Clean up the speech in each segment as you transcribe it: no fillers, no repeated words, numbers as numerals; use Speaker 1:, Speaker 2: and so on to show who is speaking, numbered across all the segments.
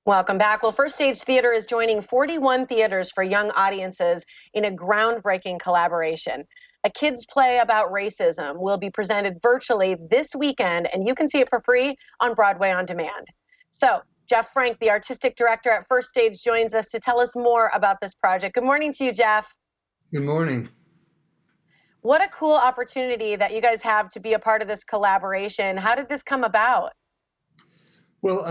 Speaker 1: Welcome back. Well, First Stage Theater is joining 41 theaters for young audiences in a groundbreaking collaboration. A kids' play about racism will be presented virtually this weekend, and you can see it for free on Broadway On Demand. So, Jeff Frank, the artistic director at First Stage, joins us to tell us more about this project. Good morning to you, Jeff.
Speaker 2: Good morning.
Speaker 1: What a cool opportunity that you guys have to be a part of this collaboration. How did this come about?
Speaker 2: Well,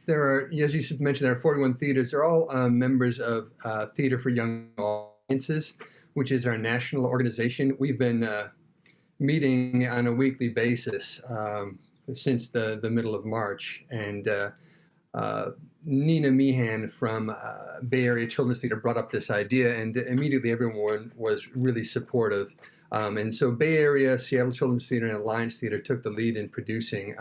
Speaker 2: there are, as you mentioned, there are 41 theaters. They're all members of Theater for Young Audiences, which is our national organization. We've been meeting on a weekly basis since the middle of March. And Nina Meehan from Bay Area Children's Theater brought up this idea, and immediately everyone was really supportive. And so Bay Area, Seattle Children's Theater, and Alliance Theater took the lead in producing.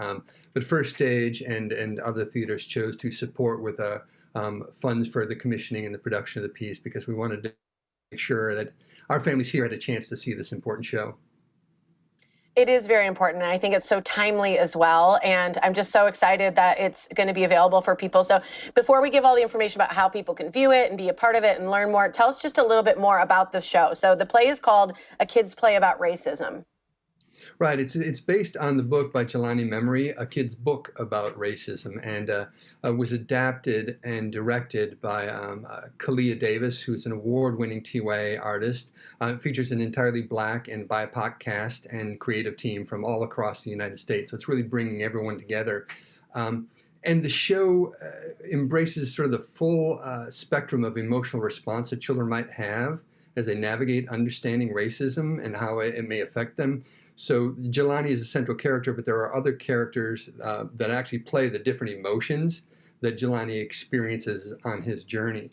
Speaker 2: But First Stage and other theaters chose to support with funds for the commissioning and the production of the piece, because we wanted to make sure that our families here had a chance to see this important show.
Speaker 1: It is very important, and I think it's so timely as well. And I'm just so excited that it's going to be available for people. So before we give all the information about how people can view it and be a part of it and learn more, tell us just a little bit more about the show. So the play is called A Kid's Play About Racism.
Speaker 2: Right. It's based on the book by Jelani Memory, a kid's book about racism, and was adapted and directed by Khalia Davis, who's an award-winning TYA artist. It features an entirely Black and BIPOC cast and creative team from all across the United States. So it's really bringing everyone together. And the show embraces sort of the full spectrum of emotional response that children might have as they navigate understanding racism and how it may affect them. So Jelani is a central character, but there are other characters that actually play the different emotions that Jelani experiences on his journey.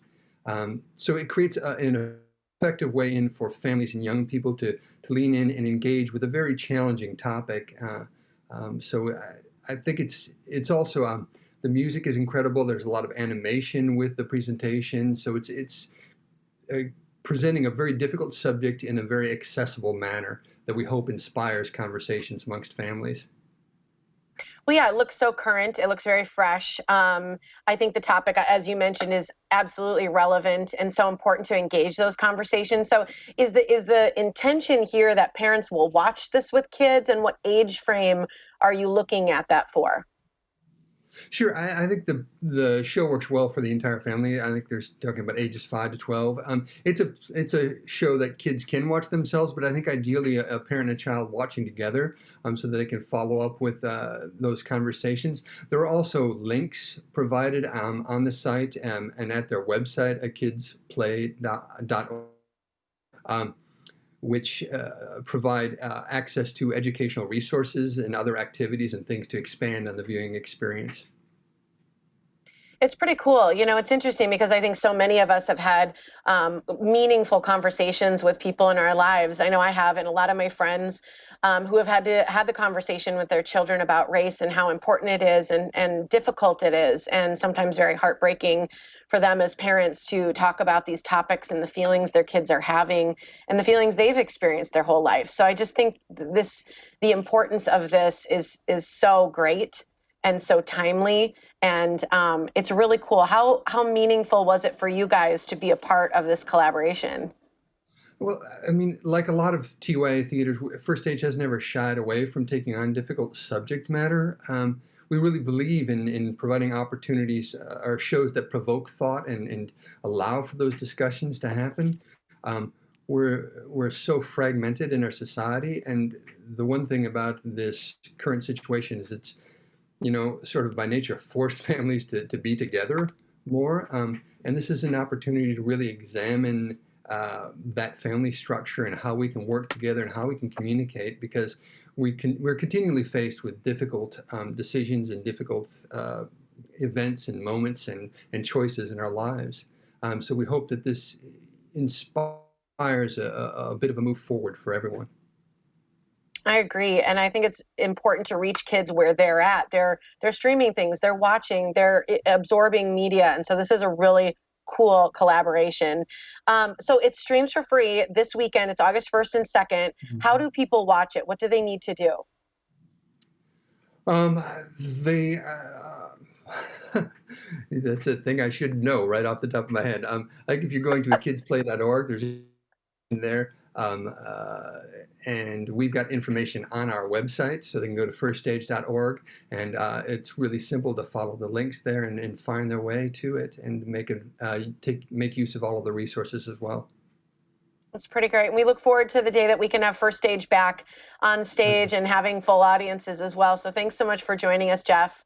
Speaker 2: So it creates an effective way in for families and young people to lean in and engage with a very challenging topic. So I think it's also the music is incredible. There's a lot of animation with the presentation, so it's presenting a very difficult subject in a very accessible manner that we hope inspires conversations amongst families.
Speaker 1: Well, yeah, it looks so current. It looks very fresh. I think the topic, as you mentioned, is absolutely relevant and so important to engage those conversations. So is the intention here that parents will watch this with kids, and what age frame are you looking at that for?
Speaker 2: Sure, I think the show works well for the entire family. I think there's talking about ages 5 to 12. It's a show that kids can watch themselves, but I think ideally a parent and a child watching together, so that they can follow up with those conversations. There are also links provided on the site and at their website, akidsplay.org. Which provide access to educational resources and other activities and things to expand on the viewing experience.
Speaker 1: It's pretty cool. You know, it's interesting because I think so many of us have had meaningful conversations with people in our lives. I know I have, and a lot of my friends who have had the conversation with their children about race and how important it is and difficult it is, and sometimes very heartbreaking for them as parents to talk about these topics and the feelings their kids are having and the feelings they've experienced their whole life. So I just think the importance of this is so great and so timely, and it's really cool. How meaningful was it for you guys to be a part of this collaboration?
Speaker 2: Well, I mean, like a lot of TYA theaters, First Stage has never shied away from taking on difficult subject matter. We really believe in providing opportunities or shows that provoke thought and allow for those discussions to happen. We're so fragmented in our society, and the one thing about this current situation is it's, sort of by nature forced families to be together more. And this is an opportunity to really examine that family structure and how we can work together and how we can communicate, because we're continually faced with difficult decisions and difficult events and moments and choices in our lives. So we hope that this inspires a bit of a move forward for everyone.
Speaker 1: I agree, and I think it's important to reach kids where they're at. They're streaming things, they're watching, they're absorbing media, and so this is a really cool collaboration. So it streams for free this weekend. It's August 1st and 2nd. How do people watch it? What do they need to do?
Speaker 2: Um, they, That's a thing I should know right off the top of my head. Like if you're going to a kidsplay.org, there's in there. And we've got information on our website, so they can go to firststage.org, and it's really simple to follow the links there and find their way to it and make use of all of the resources as well.
Speaker 1: That's pretty great. And we look forward to the day that we can have First Stage back on stage and having full audiences as well. So thanks so much for joining us, Jeff.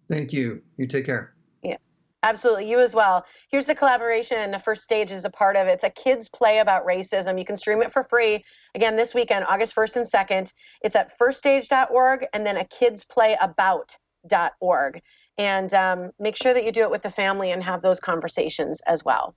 Speaker 2: Thank you. You take care.
Speaker 1: Yeah, absolutely. You as well. Here's the collaboration the First Stage is a part of. It's a kids play about racism. You can stream it for free. Again, this weekend, August 1st and 2nd. It's at firststage.org and then a kidsplayabout.org. And make sure that you do it with the family and have those conversations as well.